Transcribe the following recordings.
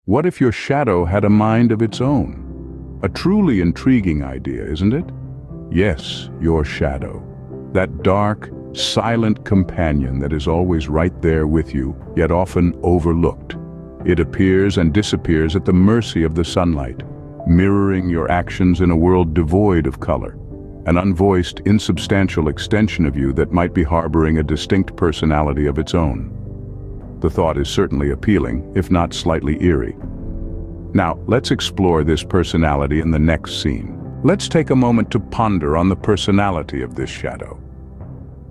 What if your shadow had a mind of its own? A truly intriguing idea, isn't it? Yes, your shadow. That dark, silent companion that is always right there with you, yet often overlooked. It appears and disappears at the mercy of the sunlight, mirroring your actions in a world devoid of color. An unvoiced, insubstantial extension of you that might be harboring a distinct personality of its own. The thought is certainly appealing, if not slightly eerie. Now, let's explore this personality in the next scene. Let's take a moment to ponder on the personality of this shadow.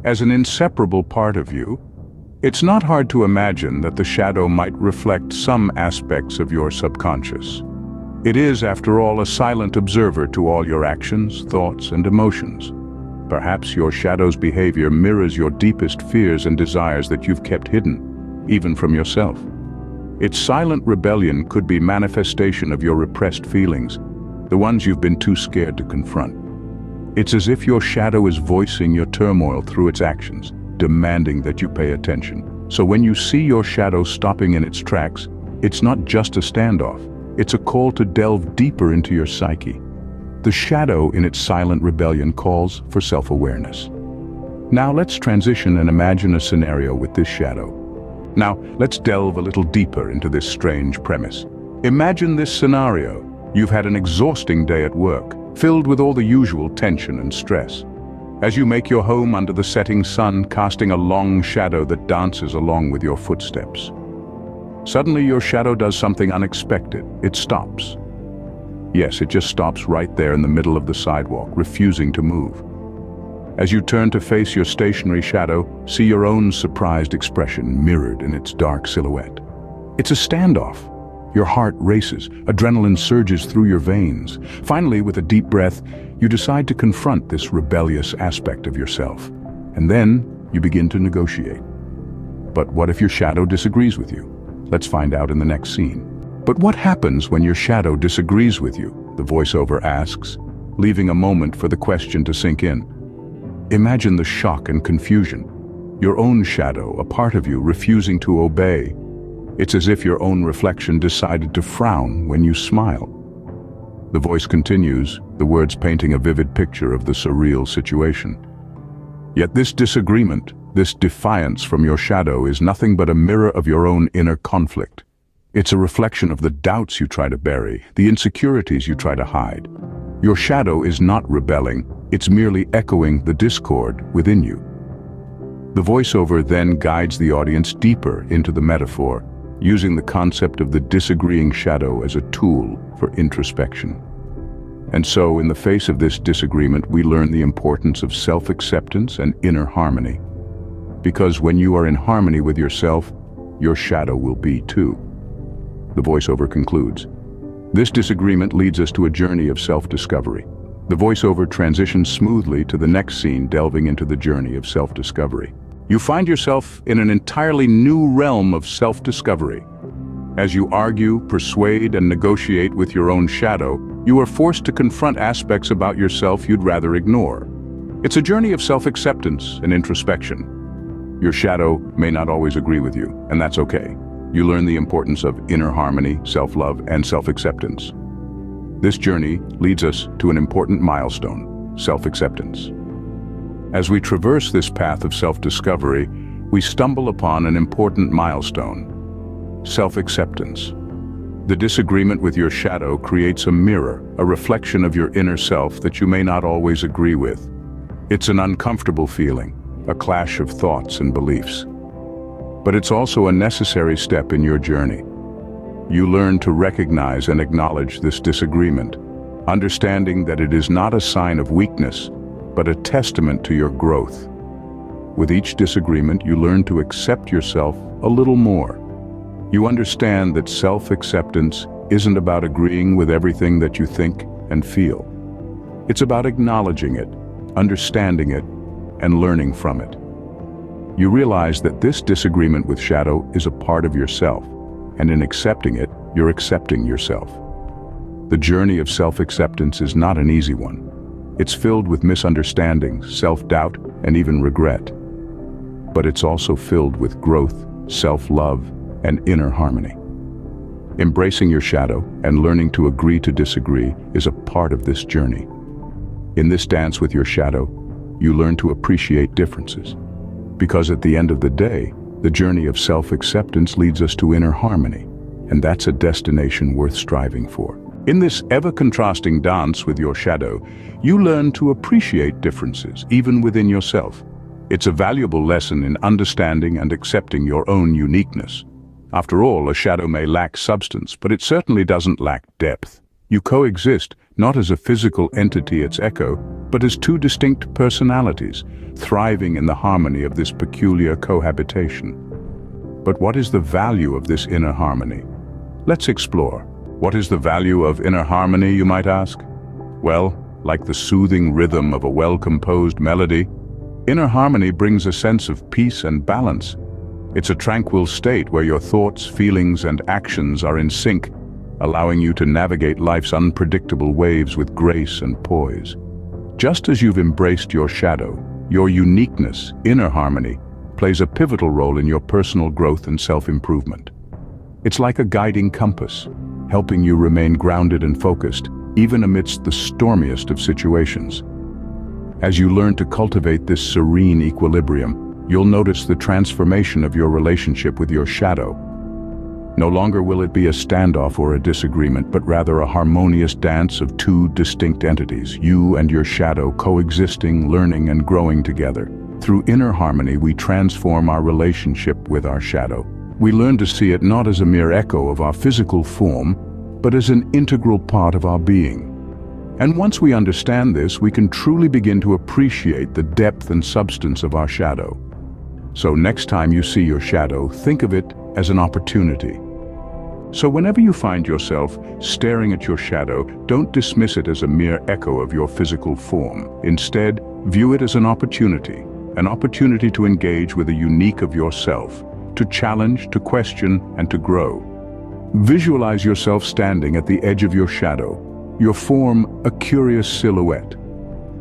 As an inseparable part of you, it's not hard to imagine that the shadow might reflect some aspects of your subconscious. It is, after all, a silent observer to all your actions, thoughts, and emotions. Perhaps your shadow's behavior mirrors your deepest fears and desires that you've kept hidden, even from yourself. Its silent rebellion could be manifestation of your repressed feelings, the ones you've been too scared to confront. It's as if your shadow is voicing your turmoil through its actions, demanding that you pay attention. So when you see your shadow stopping in its tracks, it's not just a standoff. It's a call to delve deeper into your psyche. The shadow in its silent rebellion calls for self-awareness. Now let's transition and imagine a scenario with this shadow. Now let's delve a little deeper into this strange premise. Imagine this scenario. You've had an exhausting day at work, filled with all the usual tension and stress. As you make your home under the setting sun, casting a long shadow that dances along with your footsteps. Suddenly your shadow does something unexpected. It stops. Yes, it just stops right there in the middle of the sidewalk, refusing to move. As you turn to face your stationary shadow, see your own surprised expression mirrored in its dark silhouette. It's a standoff. Your heart races, adrenaline surges through your veins. Finally, with a deep breath, you decide to confront this rebellious aspect of yourself. And then, you begin to negotiate. But what if your shadow disagrees with you? Let's find out in the next scene. But what happens when your shadow disagrees with you? The voiceover asks, leaving a moment for the question to sink in. Imagine the shock and confusion. Your own shadow, a part of you, refusing to obey. It's as if your own reflection decided to frown when you smile. The voice continues, the words painting a vivid picture of the surreal situation. Yet this disagreement, this defiance from your shadow is nothing but a mirror of your own inner conflict. It's a reflection of the doubts you try to bury, the insecurities you try to hide. Your shadow is not rebelling, it's merely echoing the discord within you. The voiceover then guides the audience deeper into the metaphor, using the concept of the disagreeing shadow as a tool for introspection. And so, in the face of this disagreement, we learn the importance of self-acceptance and inner harmony. Because when you are in harmony with yourself, your shadow will be too. The voiceover concludes. This disagreement leads us to a journey of self-discovery. The voiceover transitions smoothly to the next scene, delving into the journey of self-discovery. You find yourself in an entirely new realm of self-discovery. As you argue, persuade, and negotiate with your own shadow, you are forced to confront aspects about yourself you'd rather ignore. It's a journey of self-acceptance and introspection. Your shadow may not always agree with you, and that's okay. You learn the importance of inner harmony, self-love, and self-acceptance. This journey leads us to an important milestone, self-acceptance. As we traverse this path of self-discovery, we stumble upon an important milestone, self-acceptance. The disagreement with your shadow creates a mirror, a reflection of your inner self that you may not always agree with. It's an uncomfortable feeling, a clash of thoughts and beliefs. But it's also a necessary step in your journey. You learn to recognize and acknowledge this disagreement, understanding that it is not a sign of weakness, but a testament to your growth. With each disagreement, you learn to accept yourself a little more. You understand that self-acceptance isn't about agreeing with everything that you think and feel. It's about acknowledging it, understanding it, and learning from it. You realize that this disagreement with shadow is a part of yourself, and in accepting it, you're accepting yourself. The journey of self-acceptance is not an easy one. It's filled with misunderstandings, self-doubt, and even regret. But it's also filled with growth, self-love, and inner harmony. Embracing your shadow and learning to agree to disagree is a part of this journey. In this dance with your shadow, you learn to appreciate differences. Because at the end of the day, the journey of self-acceptance leads us to inner harmony, and that's a destination worth striving for. In this ever-contrasting dance with your shadow, you learn to appreciate differences, even within yourself. It's a valuable lesson in understanding and accepting your own uniqueness. After all, a shadow may lack substance, but it certainly doesn't lack depth. You coexist, not as a physical entity, its echo, but as two distinct personalities, thriving in the harmony of this peculiar cohabitation. But what is the value of this inner harmony? Let's explore. What is the value of inner harmony, you might ask? Well, like the soothing rhythm of a well-composed melody, inner harmony brings a sense of peace and balance. It's a tranquil state where your thoughts, feelings, and actions are in sync, allowing you to navigate life's unpredictable waves with grace and poise. Just as you've embraced your shadow, your uniqueness, inner harmony, plays a pivotal role in your personal growth and self-improvement. It's like a guiding compass, helping you remain grounded and focused, even amidst the stormiest of situations. As you learn to cultivate this serene equilibrium, you'll notice the transformation of your relationship with your shadow. No longer will it be a standoff or a disagreement, but rather a harmonious dance of two distinct entities, you and your shadow coexisting, learning, and growing together. Through inner harmony, we transform our relationship with our shadow. We learn to see it not as a mere echo of our physical form, but as an integral part of our being. And once we understand this, we can truly begin to appreciate the depth and substance of our shadow. So next time you see your shadow, think of it as an opportunity. So whenever you find yourself staring at your shadow, don't dismiss it as a mere echo of your physical form. Instead, view it as an opportunity to engage with a unique of yourself, to challenge, to question, and to grow. Visualize yourself standing at the edge of your shadow, your form a curious silhouette.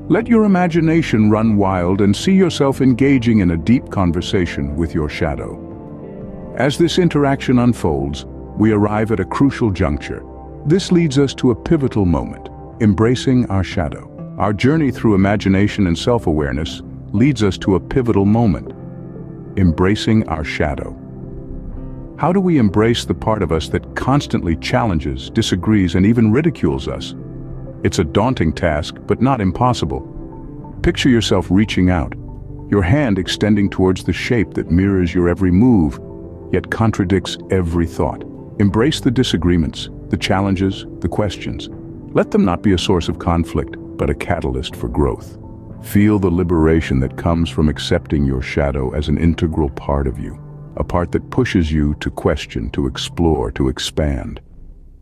Let your imagination run wild and see yourself engaging in a deep conversation with your shadow. As this interaction unfolds, we arrive at a crucial juncture. This leads us to a pivotal moment, embracing our shadow. Our journey through imagination and self-awareness leads us to a pivotal moment, embracing our shadow. How do we embrace the part of us that constantly challenges, disagrees, and even ridicules us? It's a daunting task, but not impossible. Picture yourself reaching out, your hand extending towards the shape that mirrors your every move, yet contradicts every thought. Embrace the disagreements, the challenges, the questions. Let them not be a source of conflict, but a catalyst for growth. Feel the liberation that comes from accepting your shadow as an integral part of you, a part that pushes you to question, to explore, to expand.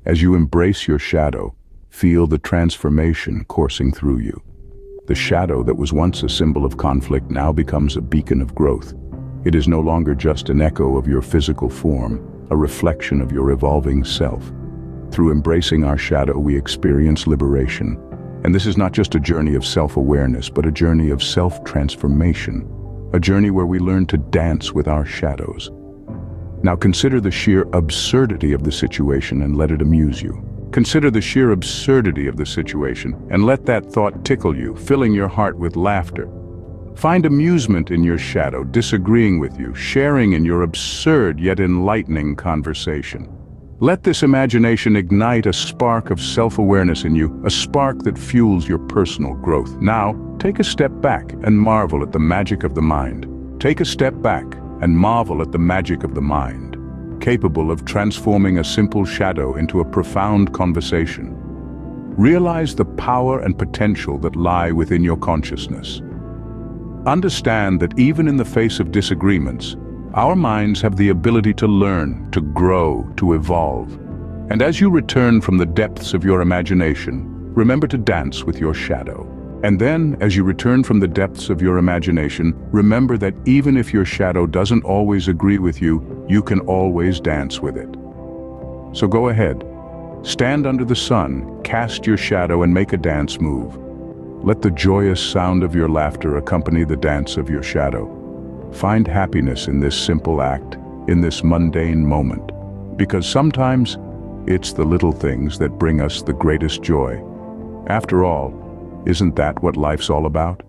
As you embrace your shadow, feel the transformation coursing through you. The shadow that was once a symbol of conflict now becomes a beacon of growth. It is no longer just an echo of your physical form, a reflection of your evolving self. Through embracing our shadow, we experience liberation. And this is not just a journey of self-awareness, but a journey of self-transformation, a journey where we learn to dance with our shadows. Now consider the sheer absurdity of the situation and let it amuse you. Consider the sheer absurdity of the situation and let that thought tickle you, filling your heart with laughter. Find amusement in your shadow, disagreeing with you, sharing in your absurd yet enlightening conversation. Let this imagination ignite a spark of self-awareness in you, a spark that fuels your personal growth. Now, take a step back and marvel at the magic of the mind. Take a step back and marvel at the magic of the mind, capable of transforming a simple shadow into a profound conversation. Realize the power and potential that lie within your consciousness. Understand that even in the face of disagreements, our minds have the ability to learn, to grow, to evolve. And as you return from the depths of your imagination, remember to dance with your shadow. And then, as you return from the depths of your imagination, remember that even if your shadow doesn't always agree with you, you can always dance with it. So go ahead, stand under the sun, cast your shadow and make a dance move. Let the joyous sound of your laughter accompany the dance of your shadow. Find happiness in this simple act, in this mundane moment, because sometimes It's the little things that bring us the greatest joy. After all, isn't that what life's all about?